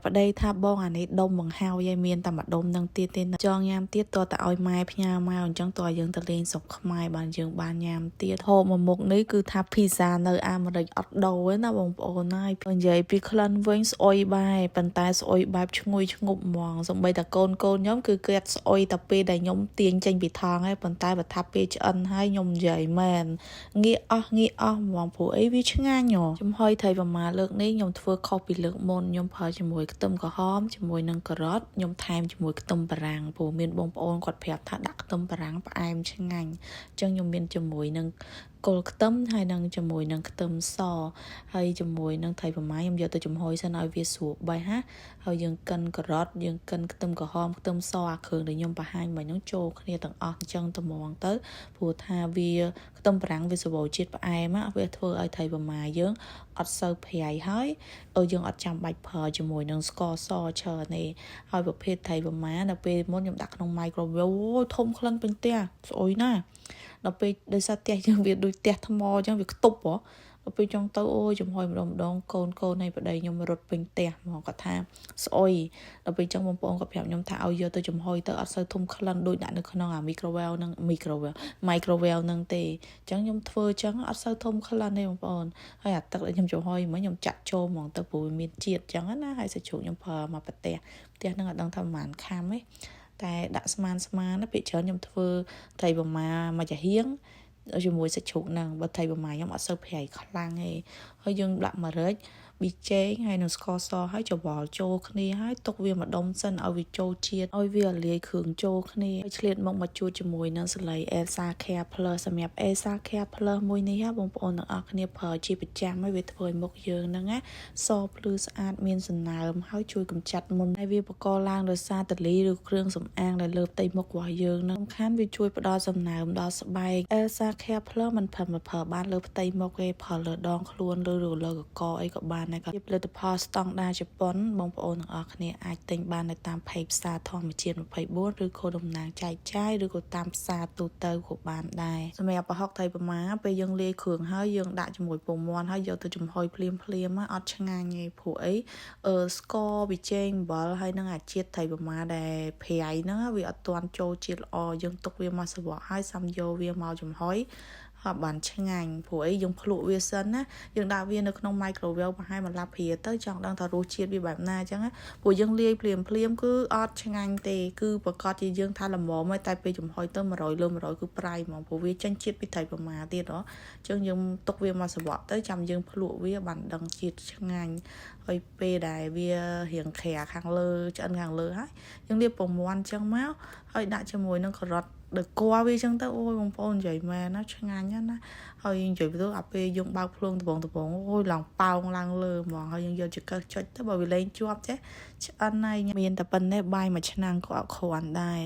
ប្រដីថាបងអានេះដុំបង្ហាវយាយមានតែម្ដុំនឹងទៀតទេចងញ៉ាំទៀតតើឲ្យម៉ែផ្ញើមកអញ្ចឹងតើយើងទៅលេងស្រុកខ្មែរបានយើងបានញ៉ាំទៀតហូបមួយមុខនេះគឺថាភីហ្សានៅអាមេរិកអត់ដូរទេណាបងប្អូនហើយនិយាយពីក្លិនវិញស្អុយបែបប៉ុន្តែស្អុយបែបឈ្ងុយឈ្ងប់ហ្មងសំបីតែកូនខ្ញុំគឺគាត់ស្អុយតែពេលដែលខ្ញុំទាញចេញពីថងហើយប៉ុន្តែបើថាពេលឆ្អិនហើយខ្ញុំនិយាយមែនងាកអស់ហ្មងព្រោះអីវាឆ្ងាញ់ហ៎ចំហុយថៃប្រមាលើកនេះខ្ញុំធ្វើខុសពីលើកមុនខ្ញុំប្រើជាមួយខ្ទឹមក្រហមជាមួយនឹងការ៉ុតខ្ញុំថែមជាមួយខ្ទឹមបារាំងព្រោះមានបងប្អូនគាត់ប្រាប់ថាដាក់ខ្ទឹមបារាំងផ្អែមឆ្ងាញ់អញ្ចឹងខ្ញុំមានជាមួយនឹងគល់ខ្ទឹមហើយនឹងជាមួយនឹងខ្ទឹមសហើយជាមួយនឹងថៃប្រមាខ្ញុំយកទៅចំហុយសិនឲ្យវាស្រួលបេះណាហើយយើងកិនការ៉ុតយើងកិនខ្ទឹមក្រហមខ្ទឹមសអាគ្រឿងដែលខ្ញុំបង្ហាញមិញហ្នឹងចូលគ្នាទាំងអស់អញ្ចឹងទៅហ្មងទៅព្រោះថាវាខ្ទឹមបារាំងវាសបោជាតិផ្អែមវាធ្វើឲ្យថៃប្រមាយើងអត់សូវប្រៃហើយយើងអត់ចាំបាច់ប្រើជាមួយនឹងស្ករសច្រើនទេហើយប្រភេទថៃប្រមាដល់ពេលមុនខ្ញុំដាក់ក្នុង microwave អូយធំក្លិនពេញផ្ទះស្អុយណាស់ដល់ពេលដោយសារផ្ទះយើងវាដូចផ្ទះថ្មអញ្ចឹងវាខ្ទប់ហ៎ដល់ពេលចង់ទៅអូយចំហុយម្ដងកូននៃប្តីខ្ញុំរត់ពេញផ្ទះហ្មងគាត់ថាស្អុយដល់ពេលចឹងបងប្អូនគាត់ប្រាប់ខ្ញុំថាឲ្យយកទៅចំហុយទៅអត់សូវធំក្លិនដូចដាក់នៅក្នុងអា microwave ហ្នឹងទេអញ្ចឹងខ្ញុំធ្វើចឹងអត់សូវធំក្លិនទេបងប្អូនហើយអាទឹកដែលខ្ញុំចំហុយមិញខ្ញុំចាក់ចូលហ្មងទៅព្រោះវាមានជាតិចឹងណាហើយសាច់ជ្រូកខ្ញុំប្រើមកផ្ទះហ្នឹងអត់ដឹងថាប្រហែលខាំទេតែដាក់ស្មានណាពេលច្រើនខ្ញុំធ្វើត្រីប្រមាមួយចាហៀងជាមួយសាច់ជ្រូកហ្នឹងបើត្រីប្រមាខ្ញុំអត់សូវប្រៃខ្លាំងទេហើយយើងដាក់ម្រេចប៊ីចេងហើយនឹងស្ករសហើយច្របល់ចូលគ្នាហើយទុកវាម្ដុំសិនឲ្យវាចូលជាតិឲ្យវាលាយគ្រឿងចូលគ្នាហើយឆ្លៀតមកជួបជាមួយនឹងសលៃ Elsa Care Plus សម្រាប់ Elsa Care Plus មួយនេះបងប្អូនទាំងអស់គ្នាប្រើជាប្រចាំហើយវាធ្វើឲ្យមុខយើងហ្នឹងណាសភ្លឺស្អាតមានសំណើមហើយជួយកម្ចាត់មុនហើយវាបកកឡើងដោយសារតលីឬគ្រឿងសម្អាងដែលលើផ្ទៃមុខរបស់យើងហ្នឹងសំខាន់វាជួយផ្ដល់សំណើមដល់ស្បែក Elsa Care Plus មិនប្រើបានលើផ្ទៃមុខទេប្រើលើដងខ្លួនឬលើកកអីក៏បានជាផលិតផលស្តង់ដារជប៉ុនបងប្អូនទាំងអស់គ្នាអាចទិញបាននៅតាមផេកផ្សារធម្មជាតិ24ឬក៏តំណាងចែកចាយឬក៏តាមផ្សារទូទៅក៏បានដែរសម្រាប់ប្រហុកថៃប្រមាពេលយើងលាយគ្រឿងហើយយើងដាក់ជាមួយពងមាន់ហើយយកទៅចំហុយភ្លាមអត់ឆ្ងាញ់ទេព្រោះអីស្ករប៊ីចេងអំបិលហើយនឹងអាជាតិថៃប្រមាដែលប្រៃហ្នឹងវាអត់ទាន់ចូលជាតិល្អយើងទុកវាមកស្រវឹកហើយសាំយកវាមកចំហុយបានឆ្ងាញ់ព្រោះអីយើងភ្លក់វាសិនណាយើងដាក់វានៅក្នុង microwave ប្រហែល1 ឡាប់ព្រាទៅចង់ដឹងថារសជាតិវាបែបណាអញ្ចឹងព្រោះយើងលាយភ្លាមគឺអត់ឆ្ងាញ់ទេគឺប្រកាសជាយើងថាល្មមហើយតែពេលចំហុយទៅ100 លើ100គឺប្រៃហ្មងព្រោះវាចេញជាតិពីត្រីប្រមាទៀតហ៎អញ្ចឹងយើងទុកវាមកស្រវឹកទៅចាំយើងភ្លក់វាបានដឹងជាតិឆ្ងាញ់ហើយពេលដែលវារៀងក្រាខាងលើឆ្អិនខាងលើហើយយើងលាបពងមាន់អញ្ចឹងមកហើយដាក់ជាមួយនឹងការ៉ុតដល់គួរវាអញ្ចឹងទៅអូយបងប្អូននិយាយមែនណាឆ្ងាញ់ណាហើយនិយាយទៅអាពេលយើងបើកភ្លើងដបងអូយឡើងប៉ោងឡើងលើហ្មងហើយយើងយកចង្កឹះចុចទៅបើវាលែងជាប់ចេះឆ្អិនហើយមានតែប៉ុណ្ណេះបាយមួយឆ្នាំងក៏អត់គ្រាន់ដែរ